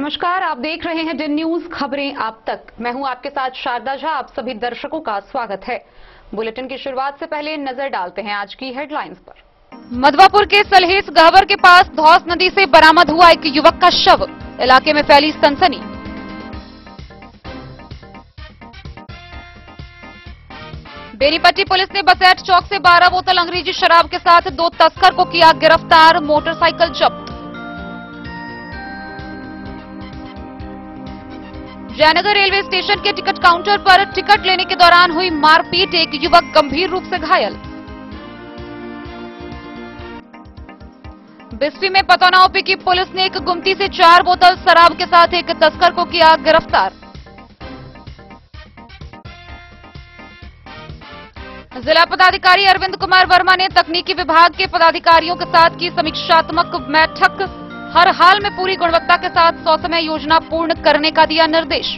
नमस्कार, आप देख रहे हैं दिन न्यूज खबरें आप तक। मैं हूं आपके साथ शारदा झा। आप सभी दर्शकों का स्वागत है। बुलेटिन की शुरुआत से पहले नजर डालते हैं आज की हेडलाइंस पर। मधवापुर के सलहेस गहवर के पास धौस नदी से बरामद हुआ एक युवक का शव। इलाके में फैली सनसनी। बेनीपट्टी पुलिस ने बसैठ चौक से 12 बोतल अंग्रेजी शराब के साथ 2 तस्कर को किया गिरफ्तार। मोटरसाइकिल जब्त। जयनगर रेलवे स्टेशन के टिकट काउंटर पर टिकट लेने के दौरान हुई मारपीट। एक युवक गंभीर रूप से घायल। बिस्फी में पतौना ओपी की पुलिस ने एक गुमती से 4 बोतल शराब के साथ एक तस्कर को किया गिरफ्तार। जिला पदाधिकारी अरविंद कुमार वर्मा ने तकनीकी विभाग के पदाधिकारियों के साथ की समीक्षात्मक बैठक। हर हाल में पूरी गुणवत्ता के साथ 100 समय योजना पूर्ण करने का दिया निर्देश।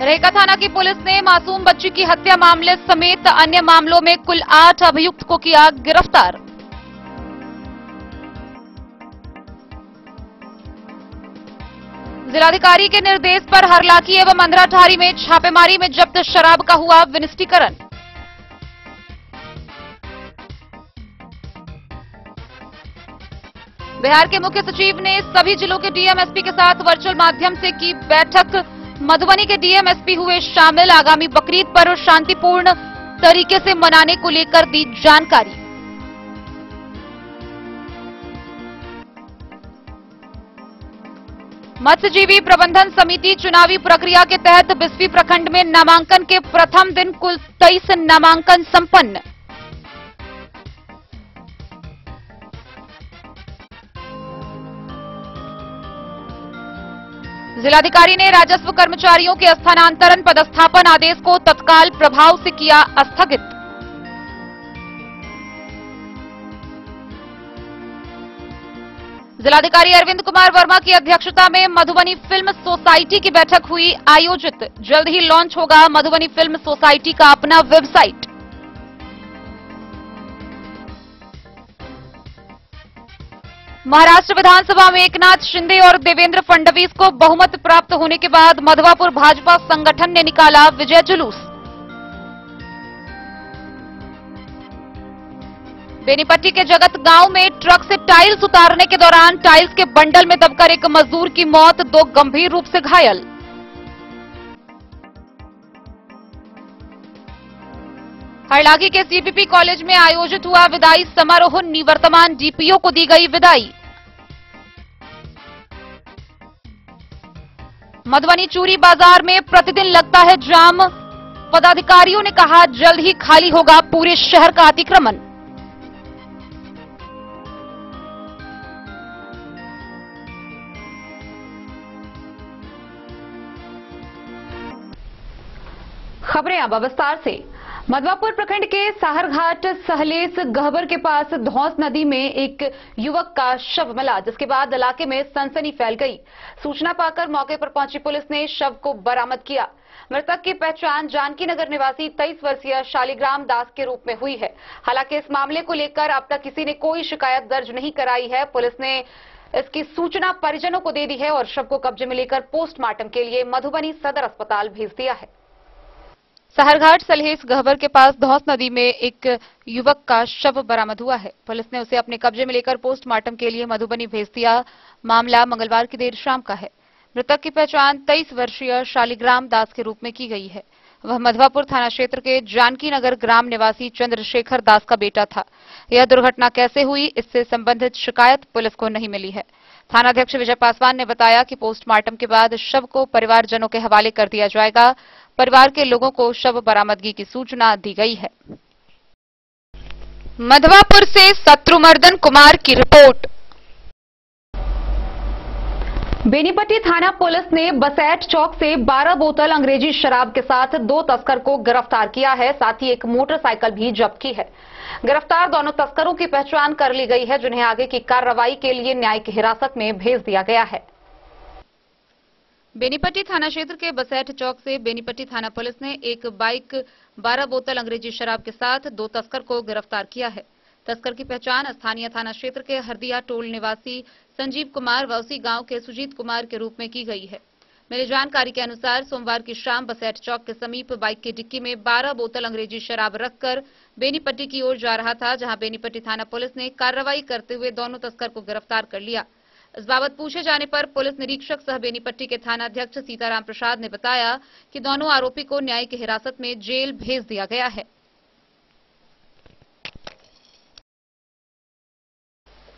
रेका थाना की पुलिस ने मासूम बच्ची की हत्या मामले समेत अन्य मामलों में कुल 8 अभियुक्त को किया गिरफ्तार। जिलाधिकारी के निर्देश पर हरलाखी एवं अंधराठारी में छापेमारी में जब्त शराब का हुआ विनिष्टीकरण। बिहार के मुख्य सचिव ने सभी जिलों के डीएम एसपी के साथ वर्चुअल माध्यम से की बैठक। मधुबनी के डीएम एसपी हुए शामिल। आगामी बकरीद पर्व शांतिपूर्ण तरीके से मनाने को लेकर दी जानकारी। मत्स्यजीवी प्रबंधन समिति चुनावी प्रक्रिया के तहत बिस्फी प्रखंड में नामांकन के प्रथम दिन कुल 23 नामांकन संपन्न। जिलाधिकारी ने राजस्व कर्मचारियों के स्थानांतरण पदस्थापन आदेश को तत्काल प्रभाव से किया स्थगित। जिलाधिकारी अरविंद कुमार वर्मा की अध्यक्षता में मधुबनी फिल्म सोसाइटी की बैठक हुई आयोजित। जल्द ही लॉन्च होगा मधुबनी फिल्म सोसाइटी का अपना वेबसाइट। महाराष्ट्र विधानसभा में एकनाथ शिंदे और देवेंद्र फडणवीस को बहुमत प्राप्त होने के बाद मधवापुर भाजपा संगठन ने निकाला विजय जुलूस। बेनीपट्टी के जगत गांव में ट्रक से टाइल्स उतारने के दौरान टाइल्स के बंडल में दबकर एक मजदूर की मौत, 2 गंभीर रूप से घायल। हरलाखी के सीपीपी कॉलेज में आयोजित हुआ विदाई समारोह। निवर्तमान डीपीओ को दी गई विदाई। मधुबनी चूरी बाजार में प्रतिदिन लगता है जाम। पदाधिकारियों ने कहा जल्द ही खाली होगा पूरे शहर का अतिक्रमण। खबरें अब विस्तार से। मधवापुर प्रखंड के साहरघाट सहलेस गहवर के पास धौस नदी में एक युवक का शव मिला, जिसके बाद इलाके में सनसनी फैल गई। सूचना पाकर मौके पर पहुंची पुलिस ने शव को बरामद किया। मृतक की पहचान जानकी नगर निवासी 23 वर्षीय शालिग्राम दास के रूप में हुई है। हालांकि इस मामले को लेकर अब तक किसी ने कोई शिकायत दर्ज नहीं कराई है। पुलिस ने इसकी सूचना परिजनों को दे दी है और शव को कब्जे में लेकर पोस्टमार्टम के लिए मधुबनी सदर अस्पताल भेज दिया है। साहरघाट सलहेस गहवर के पास धौस नदी में एक युवक का शव बरामद हुआ है। पुलिस ने उसे अपने कब्जे में लेकर पोस्टमार्टम के लिए मधुबनी भेज दिया। मामला मंगलवार की देर शाम का है। मृतक की पहचान 23 वर्षीय शालिग्राम दास के रूप में की गई है। वह मधवापुर थाना क्षेत्र के जानकी नगर ग्राम निवासी चंद्रशेखर दास का बेटा था। यह दुर्घटना कैसे हुई, इससे संबंधित शिकायत पुलिस को नहीं मिली है। थानाध्यक्ष विजय पासवान ने बताया कि पोस्टमार्टम के बाद शव को परिवारजनों के हवाले कर दिया जाएगा। परिवार के लोगों को शव बरामदगी की सूचना दी गई है। मधवापुर से शत्रुमर्दन कुमार की रिपोर्ट। बेनीपट्टी थाना पुलिस ने बसैठ चौक से 12 बोतल अंग्रेजी शराब के साथ 2 तस्कर को गिरफ्तार किया है। साथ ही एक मोटरसाइकिल भी जब्त की है। गिरफ्तार दोनों तस्करों की पहचान कर ली गई है, जिन्हें आगे की कार्रवाई के लिए न्यायिक हिरासत में भेज दिया गया है। बेनीपट्टी थाना क्षेत्र के बसैठ चौक से बेनीपट्टी थाना पुलिस ने एक बाइक 12 बोतल अंग्रेजी शराब के साथ 2 तस्कर को गिरफ्तार किया है। तस्कर की पहचान स्थानीय थाना क्षेत्र के हरदिया टोल निवासी संजीव कुमार व उसी गांव के सुजीत कुमार के रूप में की गई है। मिली जानकारी के अनुसार सोमवार की शाम बसैठ चौक के समीप बाइक की डिक्की में 12 बोतल अंग्रेजी शराब रखकर बेनीपट्टी की ओर जा रहा था, जहां बेनीपट्टी थाना पुलिस ने कार्रवाई करते हुए दोनों तस्कर को गिरफ्तार कर लिया। इस बाबत पूछे जाने पर पुलिस निरीक्षक सह बेनीपट्टी के थाना अध्यक्ष सीताराम प्रसाद ने बताया कि दोनों आरोपी को न्यायिक हिरासत में जेल भेज दिया गया है।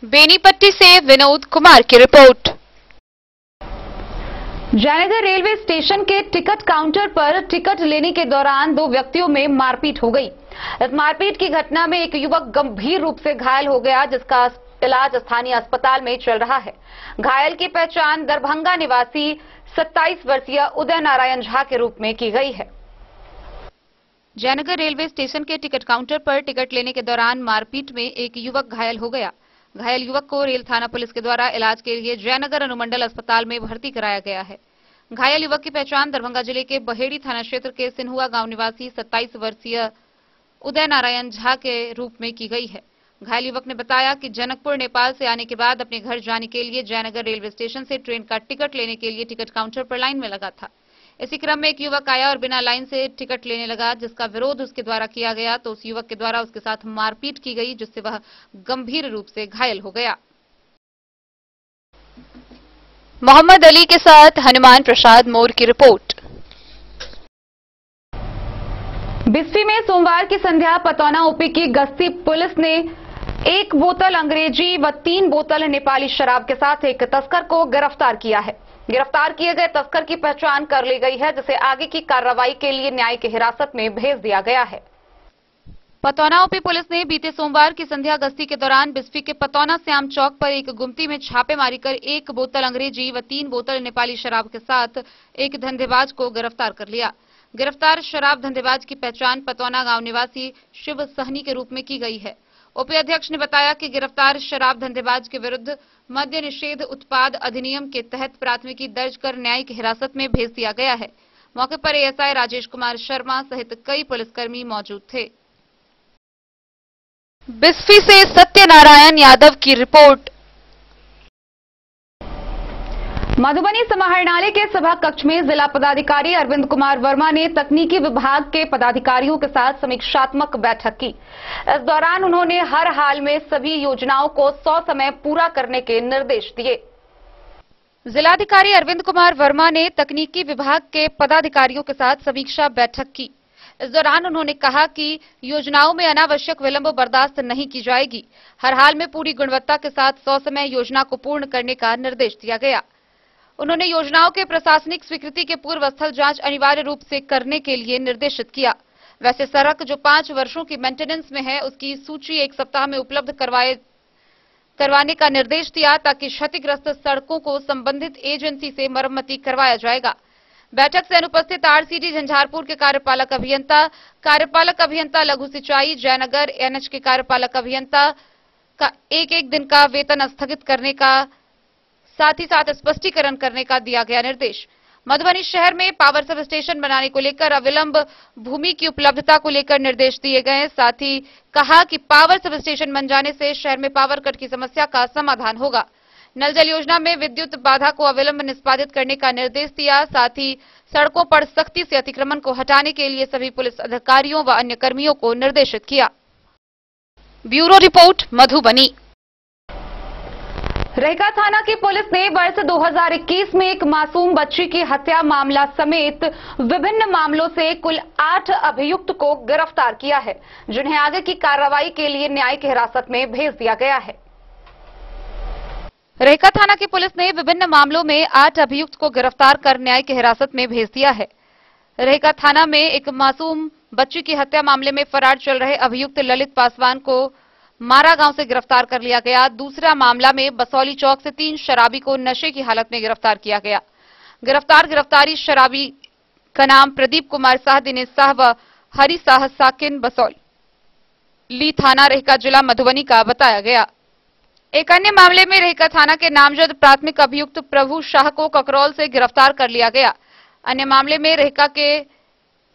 बेनीपट्टी से विनोद कुमार की रिपोर्ट। जयनगर रेलवे स्टेशन के टिकट काउंटर पर टिकट लेने के दौरान 2 व्यक्तियों में मारपीट हो गई। इस मारपीट की घटना में एक युवक गंभीर रूप से घायल हो गया, जिसका इलाज स्थानीय अस्पताल में चल रहा है। घायल की पहचान दरभंगा निवासी 27 वर्षीय उदय नारायण झा के रूप में की गई है। जयनगर रेलवे स्टेशन के टिकट काउंटर पर टिकट लेने के दौरान मारपीट में एक युवक घायल हो गया। घायल युवक को रेल थाना पुलिस के द्वारा इलाज के लिए जयनगर अनुमंडल अस्पताल में भर्ती कराया गया है। घायल युवक की पहचान दरभंगा जिले के बहेड़ी थाना क्षेत्र के सिन्हुआ गांव निवासी 27 वर्षीय उदय नारायण झा के रूप में की गई है। घायल युवक ने बताया कि जनकपुर नेपाल से आने के बाद अपने घर जाने के लिए जयनगर रेलवे स्टेशन से ट्रेन का टिकट लेने के लिए टिकट काउंटर पर लाइन में लगा था। इसी क्रम में एक युवक आया और बिना लाइन से टिकट लेने लगा, जिसका विरोध उसके द्वारा किया गया तो उस युवक के द्वारा उसके साथ मारपीट की गई, जिससे वह गंभीर रूप से घायल हो गया। मोहम्मद अली के साथ हनुमान प्रसाद मोर की रिपोर्ट। बिस्फी में सोमवार की संध्या पतौना ओपी की गश्ती पुलिस ने 1 बोतल अंग्रेजी व 3 बोतल नेपाली शराब के साथ एक तस्कर को गिरफ्तार किया है। गिरफ्तार किए गए तस्कर की पहचान कर ली गई है, जिसे आगे की कार्रवाई के लिए न्यायिक हिरासत में भेज दिया गया है। पतौना ओपी पुलिस ने बीते सोमवार की संध्या गश्ती के दौरान बिस्फी के पतौना श्याम चौक पर एक गुमती में छापेमारी कर 1 बोतल अंग्रेजी व 3 बोतल नेपाली शराब के साथ एक धंधेबाज को गिरफ्तार कर लिया। गिरफ्तार शराब धंधेबाज की पहचान पतौना गांव निवासी शिव सहनी के रूप में की गई है। ओपी अध्यक्ष ने बताया कि गिरफ्तार शराब धंधेबाज के विरुद्ध मद्य निषेध उत्पाद अधिनियम के तहत प्राथमिकी दर्ज कर न्यायिक हिरासत में भेज दिया गया है। मौके पर एएसआई राजेश कुमार शर्मा सहित कई पुलिसकर्मी मौजूद थे। बिस्फी से सत्यनारायण यादव की रिपोर्ट। मधुबनी समाहरणालय के सभा कक्ष में जिला पदाधिकारी अरविंद कुमार वर्मा ने तकनीकी विभाग के पदाधिकारियों के साथ समीक्षात्मक बैठक की। इस दौरान उन्होंने हर हाल में सभी योजनाओं को 100 समय पूरा करने के निर्देश दिए। जिलाधिकारी अरविंद कुमार वर्मा ने तकनीकी विभाग के पदाधिकारियों के साथ समीक्षा बैठक की। इस दौरान उन्होंने कहा कि योजनाओं में अनावश्यक विलंब बर्दाश्त नहीं की जाएगी। हर हाल में पूरी गुणवत्ता के साथ 100 समय योजना को पूर्ण करने का निर्देश दिया गया। उन्होंने योजनाओं के प्रशासनिक स्वीकृति के पूर्व स्थल जांच अनिवार्य रूप से करने के लिए निर्देशित किया। वैसे सड़क जो 5 वर्षों की मेंटेनेंस में है, उसकी सूची 1 सप्ताह में उपलब्ध करवाने का निर्देश दिया, ताकि क्षतिग्रस्त सड़कों को संबंधित एजेंसी से मरम्मती करवाया जाएगा। बैठक से अनुपस्थित आरसीडी झंझारपुर के कार्यपालक अभियंता लघु सिंचाई जयनगर एनएच के कार्यपालक अभियंता का एक दिन का वेतन स्थगित करने का साथ ही साथ स्पष्टीकरण करने का दिया गया निर्देश। मधुबनी शहर में पावर सब स्टेशन बनाने को लेकर अविलंब भूमि की उपलब्धता को लेकर निर्देश दिए गए। साथ ही कहा कि पावर सब स्टेशन बन जाने से शहर में पावर कट की समस्या का समाधान होगा। नल जल योजना में विद्युत बाधा को अविलंब निष्पादित करने का निर्देश दिया। साथ ही सड़कों पर सख्ती से अतिक्रमण को हटाने के लिए सभी पुलिस अधिकारियों व अन्य कर्मियों को निर्देशित किया। Bureau report Madhubani. रहिका थाना की पुलिस ने वर्ष 2021 में एक मासूम बच्ची की हत्या मामला समेत विभिन्न मामलों से कुल 8 अभियुक्त को गिरफ्तार किया है, जिन्हें आगे की कार्रवाई के लिए न्यायिक हिरासत में भेज दिया गया है। रहिका थाना की पुलिस ने विभिन्न मामलों में 8 अभियुक्त को गिरफ्तार कर न्यायिक हिरासत में भेज दिया है। रहिका थाना में एक मासूम बच्ची की हत्या मामले में फरार चल रहे अभियुक्त ललित पासवान को मारा गांव से गिरफ्तार कर लिया गया। दूसरा मामला में बसौली चौक से 3 शराबी को नशे की हालत में गिरफ्तार किया गया। गिरफ्तारी शराबी का नाम प्रदीप कुमार शाह, दिनेश शाह व हरि शाह साकिन बसौली थाना रहिका जिला मधुबनी का बताया गया। एक अन्य मामले में रहिका थाना के नामजद प्राथमिक अभियुक्त प्रभु शाह को ककरौल से गिरफ्तार कर लिया गया। अन्य मामले में रहिका के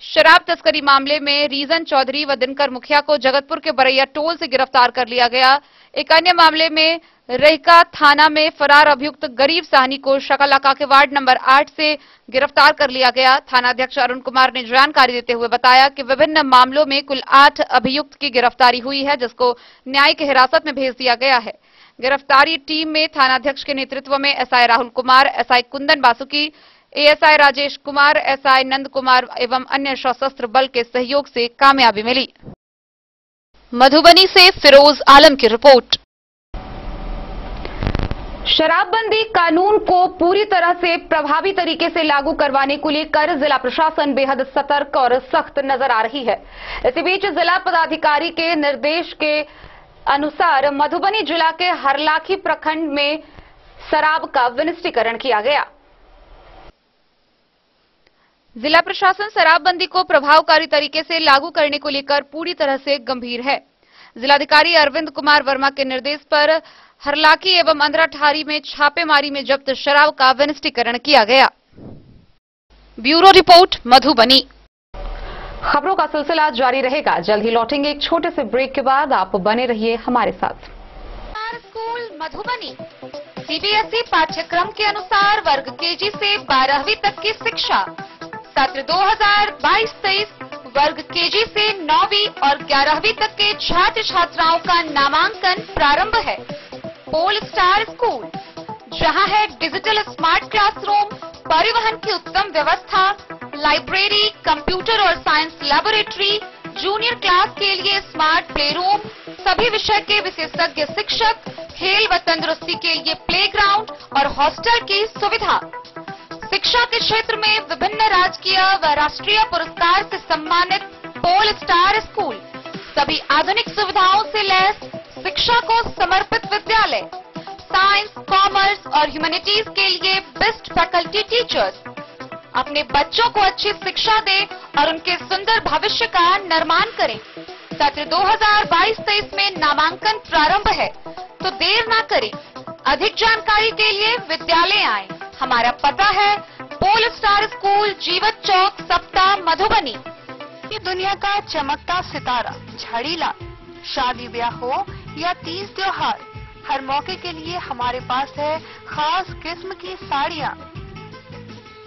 शराब तस्करी मामले में रीजन चौधरी व दिनकर मुखिया को जगतपुर के बरैया टोल से गिरफ्तार कर लिया गया। एक अन्य मामले में रहिका थाना में फरार अभियुक्त गरीब साहनी को शकलाका के वार्ड नंबर 8 से गिरफ्तार कर लिया गया। थानाध्यक्ष अरुण कुमार ने जानकारी देते हुए बताया कि विभिन्न मामलों में कुल 8 अभियुक्त की गिरफ्तारी हुई है, जिसको न्यायिक हिरासत में भेज दिया गया है। गिरफ्तारी टीम में थानाध्यक्ष के नेतृत्व में SI Rahul Kumar, SI Kundan Basuki, ASI Rajesh Kumar, SI Nand Kumar एवं अन्य सशस्त्र बल के सहयोग से कामयाबी मिली। मधुबनी से फिरोज आलम की रिपोर्ट। शराबबंदी कानून को पूरी तरह से प्रभावी तरीके से लागू करवाने को लेकर जिला प्रशासन बेहद सतर्क और सख्त नजर आ रही है। इसी बीच जिला पदाधिकारी के निर्देश के अनुसार मधुबनी जिला के हरलाखी प्रखंड में शराब का विनिष्टीकरण किया गया। जिला प्रशासन शराबबंदी को प्रभावकारी तरीके से लागू करने को लेकर पूरी तरह से गंभीर है। जिलाधिकारी अरविंद कुमार वर्मा के निर्देश पर हरलाखी एवं अंद्राठारी में छापेमारी में जब्त शराब का विनिष्टीकरण किया गया। Bureau report, Madhubani. खबरों का सिलसिला जारी रहेगा। जल्द ही लौटेंगे एक छोटे से ब्रेक के बाद। आप बने रहिए हमारे साथ। स्कूल मधुबनी सीबीएसई पाठ्यक्रम के अनुसार वर्ग केजी से 12वीं तक की शिक्षा। सत्र 2022-23 वर्ग केजी से 9वीं और 11वीं तक के छात्र छात्राओं का नामांकन प्रारंभ है। पोल स्टार स्कूल, जहां है डिजिटल स्मार्ट क्लासरूम, परिवहन की उत्तम व्यवस्था, लाइब्रेरी, कंप्यूटर और साइंस लैबोरेटरी, जूनियर क्लास के लिए स्मार्ट प्ले रूम, सभी विषय के विशेषज्ञ शिक्षक, खेल व तंदुरुस्ती के लिए प्लेग्राउंड और हॉस्टल की सुविधा। शिक्षा के क्षेत्र में विभिन्न राजकीय व राष्ट्रीय पुरस्कार से सम्मानित पोल स्टार स्कूल, सभी आधुनिक सुविधाओं से लैस शिक्षा को समर्पित विद्यालय, साइंस, कॉमर्स और ह्यूमैनिटीज के लिए बेस्ट फैकल्टी टीचर्स। अपने बच्चों को अच्छी शिक्षा दें और उनके सुंदर भविष्य का निर्माण करें। सत्र 2022-23 में नामांकन प्रारंभ है, तो देर ना करें। अधिक जानकारी के लिए विद्यालय आएं। हमारा पता है पोल स्टार स्कूल, जीवत चौक, सप्ताह, मधुबनी। ये दुनिया का चमकता सितारा झाड़ीलाल। शादी ब्याह हो या तीज त्योहार, हर मौके के लिए हमारे पास है खास किस्म की साड़ियाँ।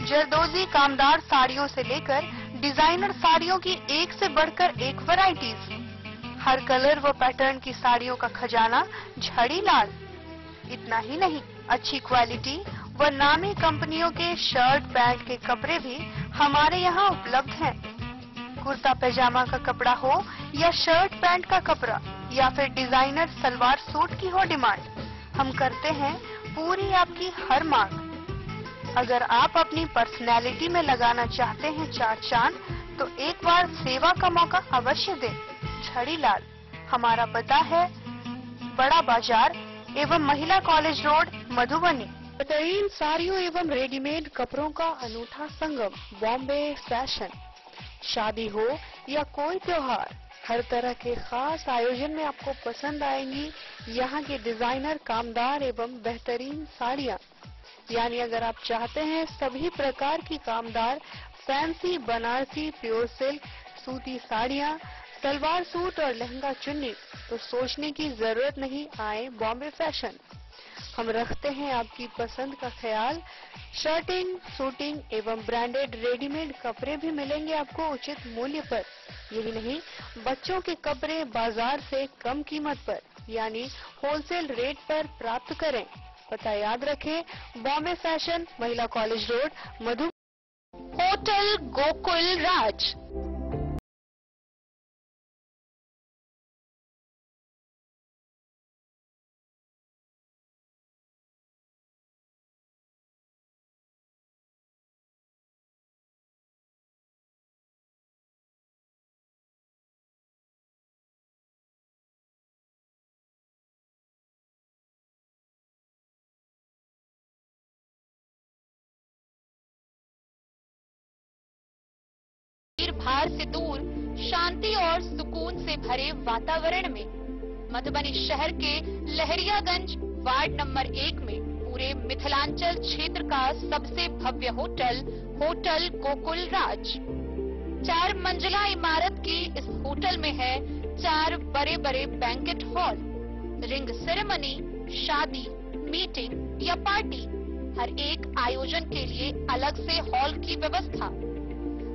जरदोजी कामदार साड़ियों से लेकर डिजाइनर साड़ियों की एक से बढ़कर एक वैरायटीज। हर कलर व पैटर्न की साड़ियों का खजाना झाड़ीलाल। इतना ही नहीं, अच्छी क्वालिटी व नामी कंपनियों के शर्ट पैंट के कपड़े भी हमारे यहाँ उपलब्ध हैं। कुर्ता पैजामा का कपड़ा हो या शर्ट पैंट का कपड़ा या फिर डिजाइनर सलवार सूट की हो डिमांड, हम करते हैं पूरी आपकी हर मांग। अगर आप अपनी पर्सनैलिटी में लगाना चाहते हैं चार चांद, तो एक बार सेवा का मौका अवश्य दें। झाड़ीलाल, हमारा पता है बड़ा बाजार एवं महिला कॉलेज रोड, मधुबनी। बेहतरीन साड़ियों एवं रेडीमेड कपड़ों का अनूठा संगम, बॉम्बे फैशन। शादी हो या कोई त्योहार, हर तरह के खास आयोजन में आपको पसंद आएंगी यहाँ के डिजाइनर, कामदार एवं बेहतरीन साड़ियाँ। यानी अगर आप चाहते हैं सभी प्रकार की कामदार, फैंसी, बनारसी, प्योर सिल्क, सूती साड़ियाँ, सलवार सूट और लहंगा चुन्नी, तो सोचने की जरूरत नहीं, आए बॉम्बे फैशन। हम रखते हैं आपकी पसंद का ख्याल। शर्टिंग, सूटिंग एवं ब्रांडेड रेडीमेड कपड़े भी मिलेंगे आपको उचित मूल्य पर। यही नहीं, बच्चों के कपड़े बाजार से कम कीमत पर यानी होलसेल रेट पर प्राप्त करें। पता याद रखें, बॉम्बे फैशन, महिला कॉलेज रोड, मधु। होटल गोकुल राज। भार से दूर, शांति और सुकून से भरे वातावरण में मधुबनी शहर के लहरियागंज वार्ड नंबर 1 में पूरे मिथिलांचल क्षेत्र का सबसे भव्य होटल, होटल गोकुल राज, 4 मंजिला इमारत की इस होटल में है 4 बड़े बड़े बैंकेट हॉल, रिंग सेरेमनी, शादी, मीटिंग या पार्टी, हर एक आयोजन के लिए अलग से हॉल की व्यवस्था,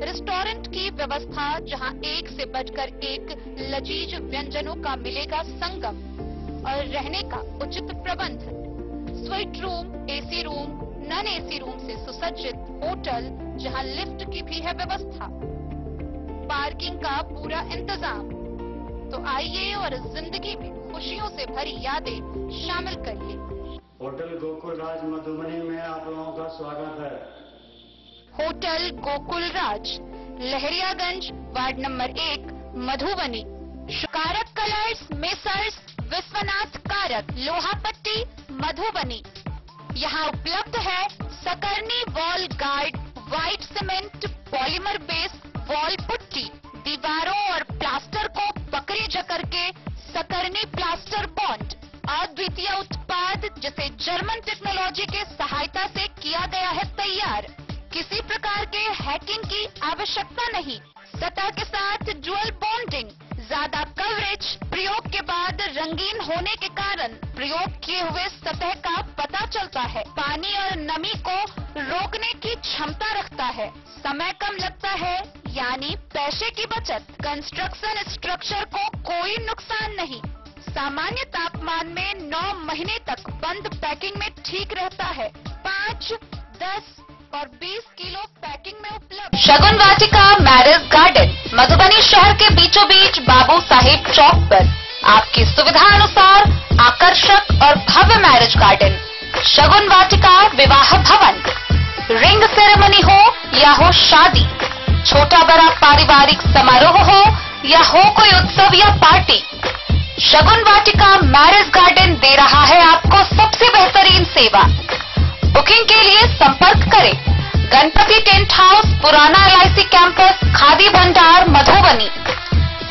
रेस्टोरेंट की व्यवस्था जहां एक से बढ़कर एक लजीज व्यंजनों का मिलेगा संगम, और रहने का उचित प्रबंध, suite room, AC room, non AC room से सुसज्जित होटल जहां लिफ्ट की भी है व्यवस्था, पार्किंग का पूरा इंतजाम। तो आइए और जिंदगी में खुशियों से भरी यादें शामिल करिए। होटल गोकुल राज मधुबनी में आप लोगों का स्वागत है। होटल गोकुल राज, लहरियागंज, वार्ड नंबर 1, मधुबनी। कारक कलर्स, मेसर्स विश्वनाथ कारक, लोहापट्टी, मधुबनी। यहाँ उपलब्ध है Sakrani wall guard, white cement, polymer base wall putty, दीवारों और प्लास्टर को बकरी जकर के सकरनी प्लास्टर बॉन्ड, अद्वितीय उत्पाद जिसे जर्मन टेक्नोलॉजी के सहायता से किया गया है तैयार। किसी प्रकार के हैकिंग की आवश्यकता नहीं, सतह के साथ डुअल बॉन्डिंग, ज्यादा कवरेज, प्रयोग के बाद रंगीन होने के कारण प्रयोग किए हुए सतह का पता चलता है, पानी और नमी को रोकने की क्षमता रखता है, समय कम लगता है यानी पैसे की बचत, कंस्ट्रक्शन स्ट्रक्चर को कोई नुकसान नहीं, सामान्य तापमान में 9 महीने तक बंद पैकिंग में ठीक रहता है, 5, 10 और 20 किलो पैकिंग में उपलब्ध। शगुन वाटिका मैरिज गार्डन, मधुबनी शहर के बीचों बीच बाबू साहेब चौक पर आपकी सुविधा अनुसार आकर्षक और भव्य मैरिज गार्डन। शगुन वाटिका विवाह भवन, रिंग सेरेमनी हो या हो शादी, छोटा बड़ा पारिवारिक समारोह हो या हो कोई उत्सव या पार्टी, शगुन वाटिका मैरिज गार्डन दे रहा है आपको सबसे बेहतरीन सेवा। बुकिंग के लिए संपर्क करें गणपति टेंट हाउस, पुराना LIC कैंपस, खादी भंडार, मधुबनी।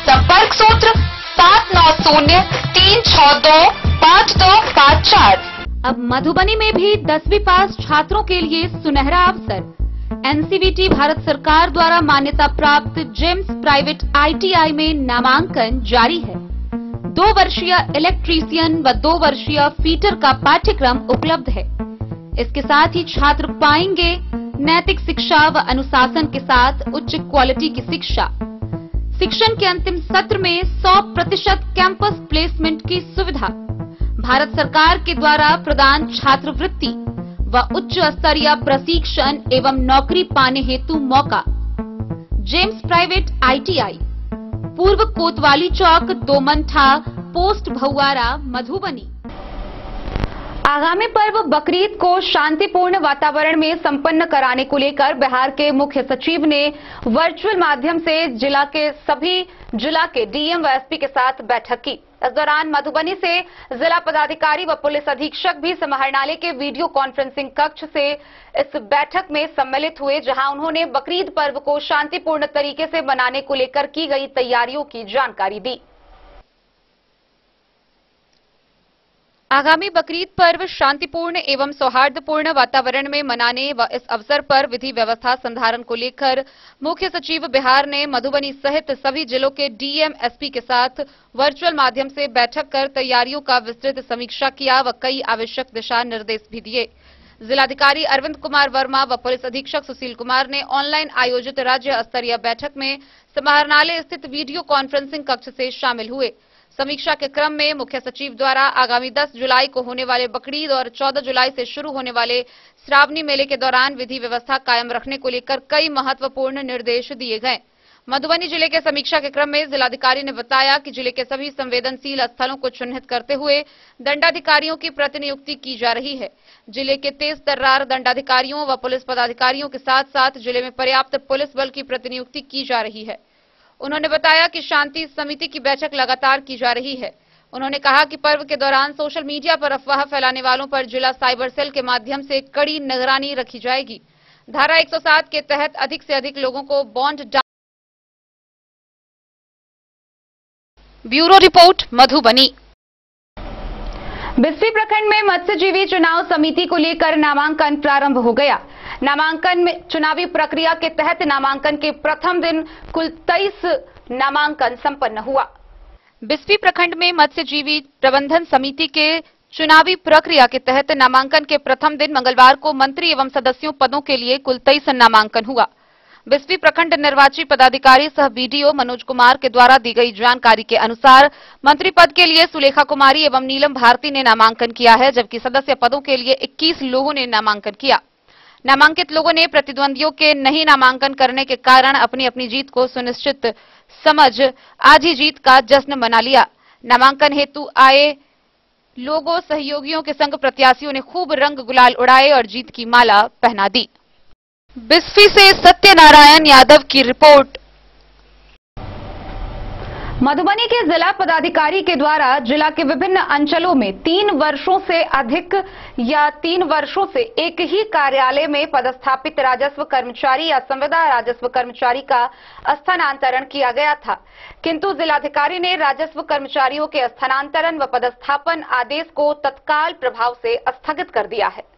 संपर्क सूत्र 7903625254। अब मधुबनी में भी 10वीं पास छात्रों के लिए सुनहरा अवसर। NCVT भारत सरकार द्वारा मान्यता प्राप्त जेम्स प्राइवेट ITI में नामांकन जारी है। 2 वर्षीय इलेक्ट्रीशियन व 2 वर्षीय फीटर का पाठ्यक्रम उपलब्ध है। इसके साथ ही छात्र पाएंगे नैतिक शिक्षा व अनुशासन के साथ उच्च क्वालिटी की शिक्षा। शिक्षण के अंतिम सत्र में 100% कैंपस प्लेसमेंट की सुविधा, भारत सरकार के द्वारा प्रदान छात्रवृत्ति व उच्च स्तरीय प्रशिक्षण एवं नौकरी पाने हेतु मौका। जेम्स प्राइवेट ITI, पूर्व कोतवाली चौक, दोमंठा, पोस्ट भौआरा, मधुबनी। आगामी पर्व बकरीद को शांतिपूर्ण वातावरण में संपन्न कराने को लेकर बिहार के मुख्य सचिव ने वर्चुअल माध्यम से जिला के DM व SP के साथ बैठक की। इस दौरान मधुबनी से जिला पदाधिकारी व पुलिस अधीक्षक भी समाहरणालय के वीडियो कॉन्फ्रेंसिंग कक्ष से इस बैठक में सम्मिलित हुए, जहां उन्होंने बकरीद पर्व को शांतिपूर्ण तरीके से मनाने को लेकर की गई तैयारियों की जानकारी दी। आगामी बकरीद पर्व शांतिपूर्ण एवं सौहार्दपूर्ण वातावरण में मनाने व इस अवसर पर विधि व्यवस्था संधारण को लेकर मुख्य सचिव बिहार ने मधुबनी सहित सभी जिलों के DM SP के साथ वर्चुअल माध्यम से बैठक कर तैयारियों का विस्तृत समीक्षा किया व कई आवश्यक दिशा निर्देश भी दिए। जिलाधिकारी अरविंद कुमार वर्मा व पुलिस अधीक्षक सुशील कुमार ने ऑनलाइन आयोजित राज्य स्तरीय बैठक में समाहरणालय स्थित वीडियो कॉन्फ्रेंसिंग कक्ष से शामिल हुए। समीक्षा के क्रम में मुख्य सचिव द्वारा आगामी 10 जुलाई को होने वाले बकरीद और 14 जुलाई से शुरू होने वाले श्रावणी मेले के दौरान विधि व्यवस्था कायम रखने को लेकर कई महत्वपूर्ण निर्देश दिए गए। मधुबनी जिले के समीक्षा के क्रम में जिलाधिकारी ने बताया कि जिले के सभी संवेदनशील स्थलों को चिन्हित करते हुए दंडाधिकारियों की प्रतिनियुक्ति की जा रही है। जिले के तेज तर्रार दंडाधिकारियों व पुलिस पदाधिकारियों के साथ साथ जिले में पर्याप्त पुलिस बल की प्रतिनियुक्ति की जा रही है। उन्होंने बताया कि शांति समिति की बैठक लगातार की जा रही है। उन्होंने कहा कि पर्व के दौरान सोशल मीडिया पर अफवाह फैलाने वालों पर जिला साइबर सेल के माध्यम से कड़ी निगरानी रखी जाएगी। धारा 107 के तहत अधिक से अधिक लोगों को bond. Bureau report, Madhubani. Bisfi प्रखंड में मत्स्यजीवी चुनाव समिति को लेकर नामांकन प्रारंभ हो गया। नामांकन में चुनावी प्रक्रिया के तहत नामांकन के प्रथम दिन कुल 23 नामांकन संपन्न हुआ। बिस्फी प्रखंड में मत्स्यजीवी प्रबंधन समिति के चुनावी प्रक्रिया के तहत नामांकन के प्रथम दिन मंगलवार को मंत्री एवं सदस्यों पदों के लिए कुल 23 नामांकन हुआ। बिस्फी प्रखंड निर्वाची पदाधिकारी सह बीडीओ मनोज कुमार के द्वारा दी गई जानकारी के अनुसार मंत्री पद के लिए सुलेखा कुमारी एवं नीलम भारती ने नामांकन किया है, जबकि सदस्य पदों के लिए 21 लोगों ने नामांकन किया। नामांकित लोगों ने प्रतिद्वंदियों के नहीं नामांकन करने के कारण अपनी अपनी जीत को सुनिश्चित समझ आज ही जीत का जश्न मना लिया। नामांकन हेतु आए लोगों सहयोगियों के संग प्रत्याशियों ने खूब रंग गुलाल उड़ाए और जीत की माला पहना दी। बिस्फी से सत्यनारायण यादव की रिपोर्ट। मधुबनी के जिला पदाधिकारी के द्वारा जिला के विभिन्न अंचलों में 3 वर्षों से अधिक या 3 वर्षों से एक ही कार्यालय में पदस्थापित राजस्व कर्मचारी या संविदा राजस्व कर्मचारी का स्थानांतरण किया गया था, किंतु जिलाधिकारी ने राजस्व कर्मचारियों के स्थानांतरण व पदस्थापन आदेश को तत्काल प्रभाव से स्थगित कर दिया है।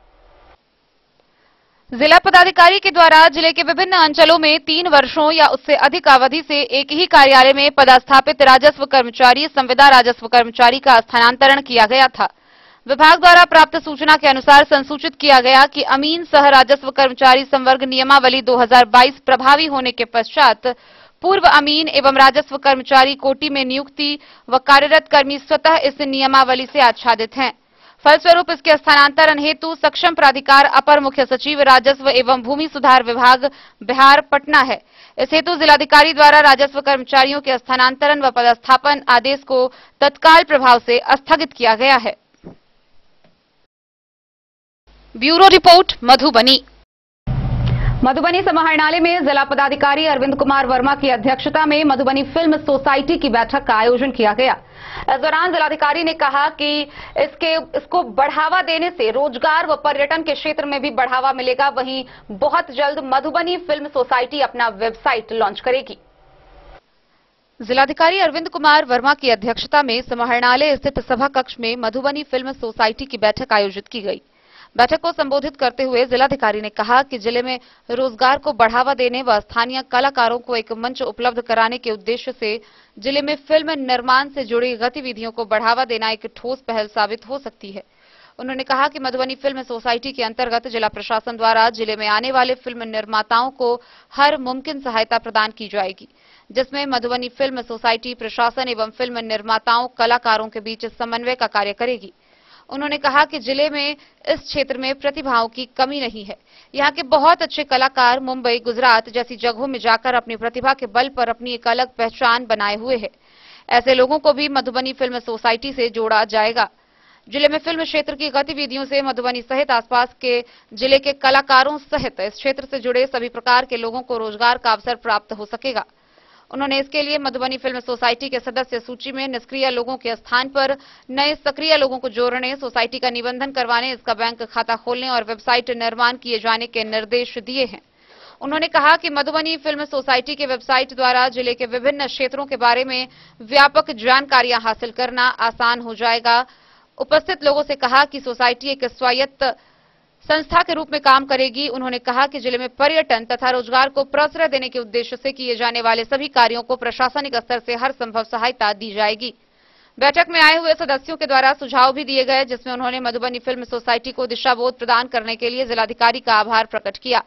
जिला पदाधिकारी के द्वारा जिले के विभिन्न अंचलों में 3 वर्षों या उससे अधिक अवधि से एक ही कार्यालय में पदस्थापित राजस्व कर्मचारी संविदा राजस्व कर्मचारी का स्थानांतरण किया गया था। विभाग द्वारा प्राप्त सूचना के अनुसार संसूचित किया गया कि अमीन सह राजस्व कर्मचारी संवर्ग नियमावली 2022 प्रभावी होने के पश्चात पूर्व अमीन एवं राजस्व कर्मचारी कोटि में नियुक्ति व कार्यरत कर्मी स्वतः इस नियमावली से आच्छादित हैं। फलस्वरूप इसके स्थानांतरण हेतु सक्षम प्राधिकार अपर मुख्य सचिव राजस्व एवं भूमि सुधार विभाग बिहार पटना है। इस हेतु जिलाधिकारी द्वारा राजस्व कर्मचारियों के स्थानांतरण व पदस्थापन आदेश को तत्काल प्रभाव से स्थगित किया गया है। Bureau report Madhubani. मधुबनी समाहरणालय में जिला पदाधिकारी अरविंद कुमार वर्मा की अध्यक्षता में मधुबनी फिल्म सोसाइटी की बैठक का आयोजन किया गया। इस दौरान जिलाधिकारी ने कहा कि इसको बढ़ावा देने से रोजगार व पर्यटन के क्षेत्र में भी बढ़ावा मिलेगा। वहीं बहुत जल्द मधुबनी फिल्म सोसाइटी अपना वेबसाइट लॉन्च करेगी। जिलाधिकारी अरविंद कुमार वर्मा की अध्यक्षता में समाहरणालय स्थित सभा कक्ष में मधुबनी फिल्म सोसाइटी की बैठक आयोजित की गई। बैठक को संबोधित करते हुए जिलाधिकारी ने कहा कि जिले में रोजगार को बढ़ावा देने व स्थानीय कलाकारों को एक मंच उपलब्ध कराने के उद्देश्य से जिले में फिल्म निर्माण से जुड़ी गतिविधियों को बढ़ावा देना एक ठोस पहल साबित हो सकती है। उन्होंने कहा कि मधुबनी फिल्म सोसाइटी के अंतर्गत जिला प्रशासन द्वारा जिले में आने वाले फिल्म निर्माताओं को हर मुमकिन सहायता प्रदान की जाएगी, जिसमें मधुबनी फिल्म सोसाइटी प्रशासन एवं फिल्म निर्माताओं कलाकारों के बीच समन्वय का कार्य करेगी। उन्होंने कहा कि जिले में इस क्षेत्र में प्रतिभाओं की कमी नहीं है। यहाँ के बहुत अच्छे कलाकार मुंबई, गुजरात जैसी जगहों में जाकर अपनी प्रतिभा के बल पर अपनी एक अलग पहचान बनाए हुए हैं। ऐसे लोगों को भी मधुबनी फिल्म सोसाइटी से जोड़ा जाएगा। जिले में फिल्म क्षेत्र की गतिविधियों से मधुबनी सहित आसपास के जिले के कलाकारों सहित इस क्षेत्र से जुड़े सभी प्रकार के लोगों को रोजगार का अवसर प्राप्त हो सकेगा। उन्होंने इसके लिए मधुबनी फिल्म सोसाइटी के सदस्य सूची में निष्क्रिय लोगों के स्थान पर नए सक्रिय लोगों को जोड़ने, सोसाइटी का निबंधन करवाने, इसका बैंक खाता खोलने और वेबसाइट निर्माण किए जाने के निर्देश दिए हैं। उन्होंने कहा कि मधुबनी फिल्म सोसाइटी के वेबसाइट द्वारा जिले के विभिन्न क्षेत्रों के बारे में व्यापक जानकारियां हासिल करना आसान हो जाएगा। उपस्थित लोगों से कहा कि सोसाइटी एक स्वायत्त संस्था के रूप में काम करेगी। उन्होंने कहा कि जिले में पर्यटन तथा रोजगार को प्रश्रय देने के उद्देश्य से किए जाने वाले सभी कार्यों को प्रशासनिक स्तर से हर संभव सहायता दी जाएगी। बैठक में आए हुए सदस्यों के द्वारा सुझाव भी दिए गए, जिसमें उन्होंने मधुबनी फिल्म सोसाइटी को दिशाबोध प्रदान करने के लिए जिलाधिकारी का आभार प्रकट किया।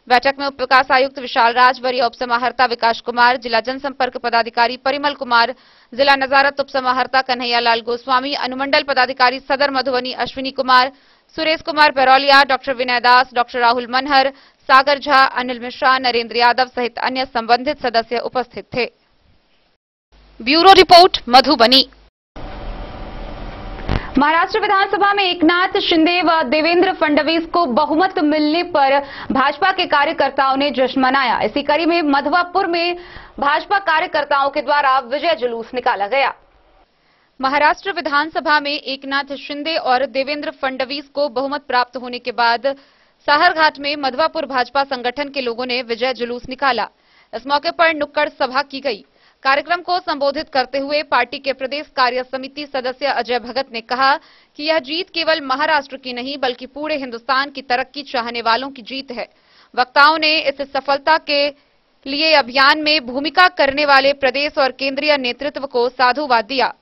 बैठक में उप विकास आयुक्त विशाल राज, वरीय उप समाहर्ता विकास कुमार, जिला जनसंपर्क पदाधिकारी परिमल कुमार, जिला नजारत उप समाहर्ता कन्हैया लाल गोस्वामी, अनुमंडल पदाधिकारी सदर मधुबनी अश्विनी कुमार, सुरेश कुमार पेरोलिया, डॉक्टर विनय दास, डॉक्टर राहुल मनहर, सागर झा, अनिल मिश्रा, नरेंद्र यादव सहित अन्य संबंधित सदस्य उपस्थित थे। Bureau report Madhubani. महाराष्ट्र विधानसभा में एकनाथ शिंदे व देवेंद्र फडणवीस को बहुमत मिलने पर भाजपा के कार्यकर्ताओं ने जश्न मनाया। इसी कड़ी में मधवापुर में भाजपा कार्यकर्ताओं के द्वारा विजय जुलूस निकाला गया। महाराष्ट्र विधानसभा में एकनाथ शिंदे और देवेंद्र फडणवीस को बहुमत प्राप्त होने के बाद साहरघाट में मधवापुर भाजपा संगठन के लोगों ने विजय जुलूस निकाला। इस मौके पर नुक्कड़ सभा की गई। कार्यक्रम को संबोधित करते हुए पार्टी के प्रदेश कार्य समिति सदस्य अजय भगत ने कहा कि यह जीत केवल महाराष्ट्र की नहीं बल्कि पूरे हिंदुस्तान की तरक्की चाहने वालों की जीत है। वक्ताओं ने इस सफलता के लिए अभियान में भूमिका करने वाले प्रदेश और केंद्रीय नेतृत्व को साधुवाद दिया।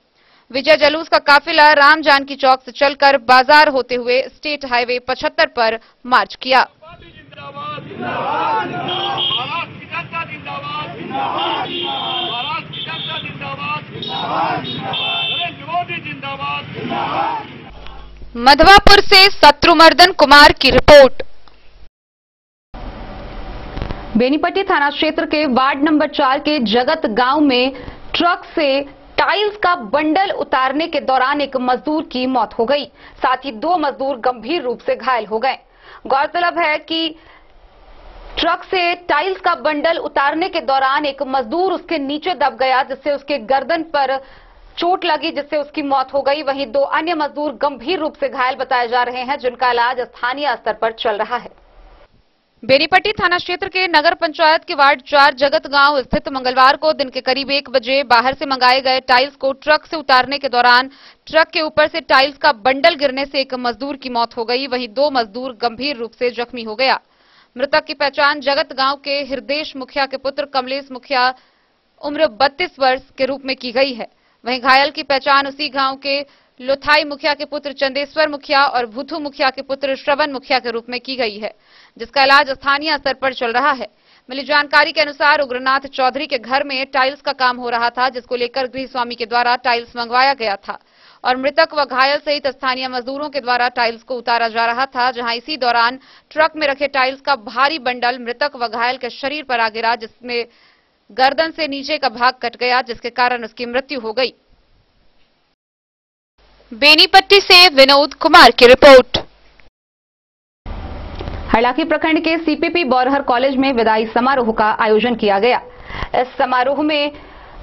विजय जुलूस का काफिला राम जानकी चौक से चलकर बाजार होते हुए स्टेट हाईवे 75 पर मार्च किया। मधवापुर से शत्रुमर्दन कुमार की रिपोर्ट। बेनीपट्टी थाना क्षेत्र के वार्ड नंबर 4 के जगत गांव में ट्रक से टाइल्स का बंडल उतारने के दौरान एक मजदूर की मौत हो गई, साथ ही 2 मजदूर गंभीर रूप से घायल हो गए। गौरतलब है कि ट्रक से टाइल्स का बंडल उतारने के दौरान एक मजदूर उसके नीचे दब गया, जिससे उसके गर्दन पर चोट लगी, जिससे उसकी मौत हो गई। वहीं 2 अन्य मजदूर गंभीर रूप से घायल बताए जा रहे हैं, जिनका इलाज स्थानीय स्तर पर चल रहा है। बेनीपट्टी थाना क्षेत्र के नगर पंचायत के वार्ड 4 जगत गांव स्थित मंगलवार को दिन के करीब 1 बजे बाहर से मंगाए गए टाइल्स को ट्रक से उतारने के दौरान ट्रक के ऊपर से टाइल्स का बंडल गिरने से एक मजदूर की मौत हो गई, वहीं 2 मजदूर गंभीर रूप से जख्मी हो गया। मृतक की पहचान जगत गांव के हृदेश मुखिया के पुत्र कमलेश मुखिया उम्र 32 वर्ष के रूप में की गई है। वहीं घायल की पहचान उसी गांव के लोथाई मुखिया के पुत्र चंदेश्वर मुखिया और भूथू मुखिया के पुत्र श्रवण मुखिया के रूप में की गई है, जिसका इलाज स्थानीय स्तर पर चल रहा है। मिली जानकारी के अनुसार उग्रनाथ चौधरी के घर में टाइल्स का काम हो रहा था, जिसको लेकर गृह स्वामी के द्वारा टाइल्स मंगवाया गया था और मृतक व घायल सहित स्थानीय मजदूरों के द्वारा टाइल्स को उतारा जा रहा था, जहां इसी दौरान ट्रक में रखे टाइल्स का भारी बंडल मृतक व घायल के शरीर पर आ गिरा, जिसमें गर्दन से नीचे का भाग कट गया, जिसके कारण उसकी मृत्यु हो गई। बेनीपट्टी से विनोद कुमार की रिपोर्ट। हरलाखी प्रखंड के सीपीपी बौरहर कॉलेज में विदाई समारोह का आयोजन किया गया। इस समारोह में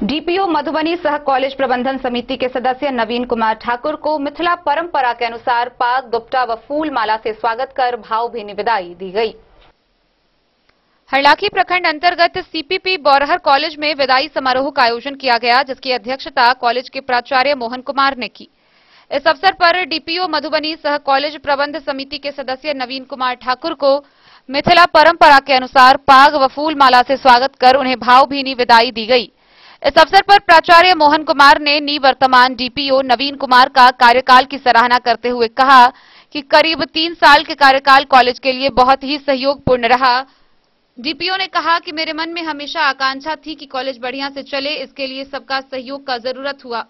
डीपीओ मधुबनी सह कॉलेज प्रबंधन समिति के सदस्य नवीन कुमार ठाकुर को मिथिला परंपरा के अनुसार पाग दुपट्टा व फूल माला से स्वागत कर भावभीनी विदाई दी गई। हरलाखी प्रखंड अंतर्गत सीपीपी बौरहर कॉलेज में विदाई समारोह का आयोजन किया गया, जिसकी अध्यक्षता कॉलेज के प्राचार्य मोहन कुमार ने की। इस अवसर पर डीपीओ मधुबनी सह कॉलेज प्रबंध समिति के सदस्य नवीन कुमार ठाकुर को मिथिला परंपरा के अनुसार पाग व फूल माला से स्वागत कर उन्हें भावभीनी विदाई दी गई। इस अवसर पर प्राचार्य मोहन कुमार ने निवर्तमान डीपीओ नवीन कुमार का कार्यकाल की सराहना करते हुए कहा कि करीब 3 साल के कार्यकाल कॉलेज के लिए बहुत ही सहयोगपूर्ण रहा। डीपीओ ने कहा कि मेरे मन में हमेशा आकांक्षा थी कि कॉलेज बढ़िया से चले, इसके लिए सबका सहयोग का जरूरत हुआ।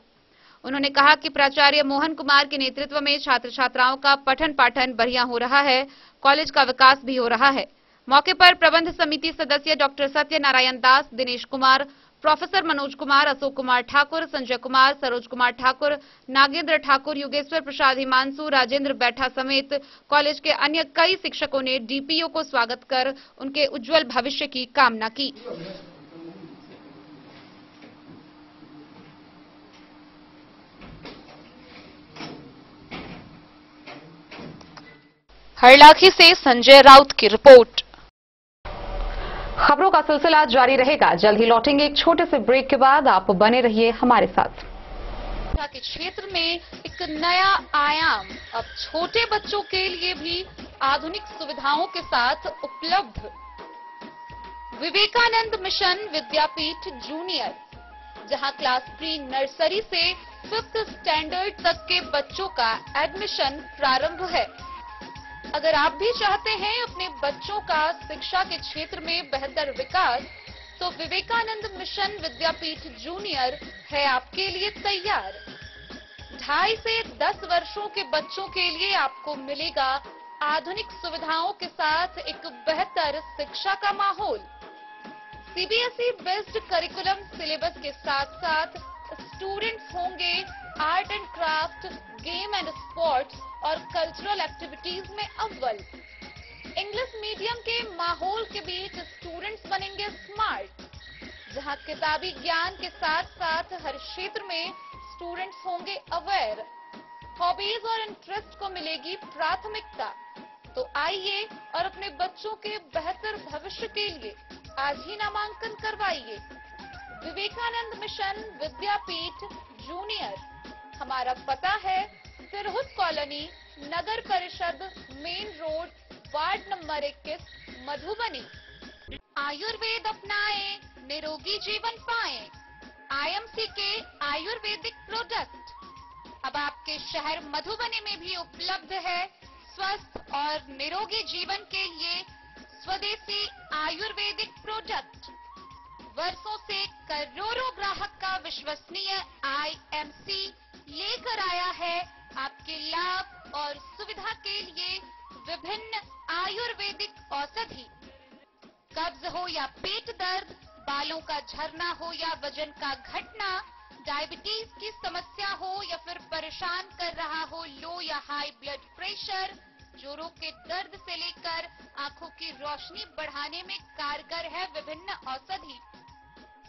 उन्होंने कहा कि प्राचार्य मोहन कुमार के नेतृत्व में छात्र छात्राओं का पठन पाठन बढ़िया हो रहा है, कॉलेज का विकास भी हो रहा है। मौके पर प्रबंध समिति सदस्य डॉक्टर सत्यनारायण दास, दिनेश कुमार, प्रोफेसर मनोज कुमार, अशोक कुमार ठाकुर, संजय कुमार, सरोज कुमार ठाकुर, नागेंद्र ठाकुर, योगेश्वर प्रसाद, हिमांशु, राजेंद्र बैठा समेत कॉलेज के अन्य कई शिक्षकों ने डीपीओ को स्वागत कर उनके उज्जवल भविष्य की कामना की। हरलाखी से संजय राउत की रिपोर्ट। खबरों का सिलसिला जारी रहेगा, जल्द ही लौटेंगे एक छोटे से ब्रेक के बाद। आप बने रहिए हमारे साथ। के क्षेत्र में एक नया आयाम अब छोटे बच्चों के लिए भी आधुनिक सुविधाओं के साथ उपलब्ध। विवेकानंद मिशन विद्यापीठ जूनियर, जहां क्लास प्री नर्सरी से 5th स्टैंडर्ड तक के बच्चों का एडमिशन प्रारंभ है। अगर आप भी चाहते हैं अपने बच्चों का शिक्षा के क्षेत्र में बेहतर विकास, तो विवेकानंद मिशन विद्यापीठ जूनियर है आपके लिए तैयार। 2.5 से 10 वर्षों के बच्चों के लिए आपको मिलेगा आधुनिक सुविधाओं के साथ एक बेहतर शिक्षा का माहौल। सीबीएसई बेस्ड करिकुलम सिलेबस के साथ साथ स्टूडेंट्स होंगे art and craft, game and sports और कल्चरल एक्टिविटीज में अव्वल। इंग्लिश मीडियम के माहौल के बीच स्टूडेंट्स बनेंगे स्मार्ट, जहां किताबी ज्ञान के साथ साथ हर क्षेत्र में स्टूडेंट्स होंगे अवेयर। हॉबीज और इंटरेस्ट को मिलेगी प्राथमिकता। तो आइए और अपने बच्चों के बेहतर भविष्य के लिए आज ही नामांकन करवाइए। विवेकानंद मिशन विद्यापीठ जूनियर। हमारा पता है सिरहुत कॉलोनी, नगर परिषद, main road, ward number 21, Madhubani. Ayurveda अपनाएं, निरोगी जीवन पाएं। आईएमसी के आयुर्वेदिक प्रोडक्ट अब आपके शहर मधुबनी में भी उपलब्ध है। स्वस्थ और निरोगी जीवन के लिए स्वदेशी आयुर्वेदिक प्रोडक्ट वर्षों से करोड़ों ग्राहक का विश्वसनीय आईएमसी लेकर आया है आपके लाभ और सुविधा के लिए विभिन्न आयुर्वेदिक औषधि। कब्ज हो या पेट दर्द, बालों का झरना हो या वजन का घटना, डायबिटीज की समस्या हो या फिर परेशान कर रहा हो लो या हाई ब्लड प्रेशर, जोड़ों के दर्द से लेकर आंखों की रोशनी बढ़ाने में कारगर है विभिन्न औषधि।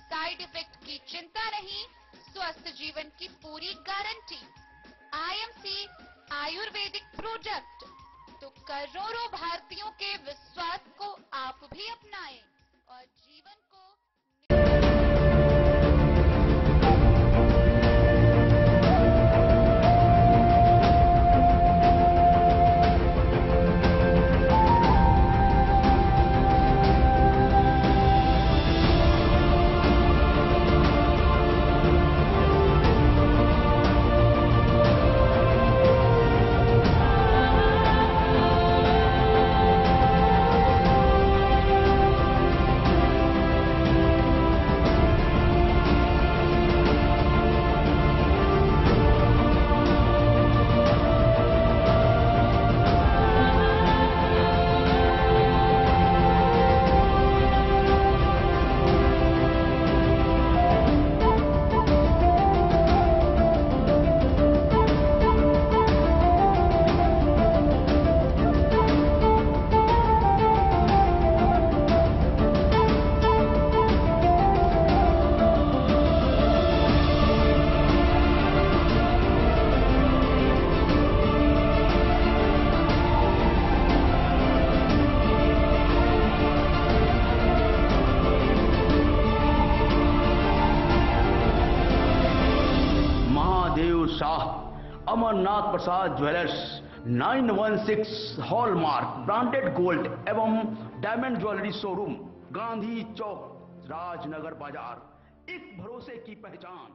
साइड इफेक्ट की चिंता नहीं, स्वस्थ जीवन की पूरी गारंटी। आईएमसी आयुर्वेदिक प्रोडक्ट तो करोड़ों भारतीयों के विश्वास को आप भी अपनाएं और जीवन को। अमरनाथ प्रसाद ज्वेलर्स 916 हॉलमार्क ब्रांडेड गोल्ड एवं डायमंड ज्वेलरी शोरूम, गांधी चौक, राजनगर बाजार, एक भरोसे की पहचान।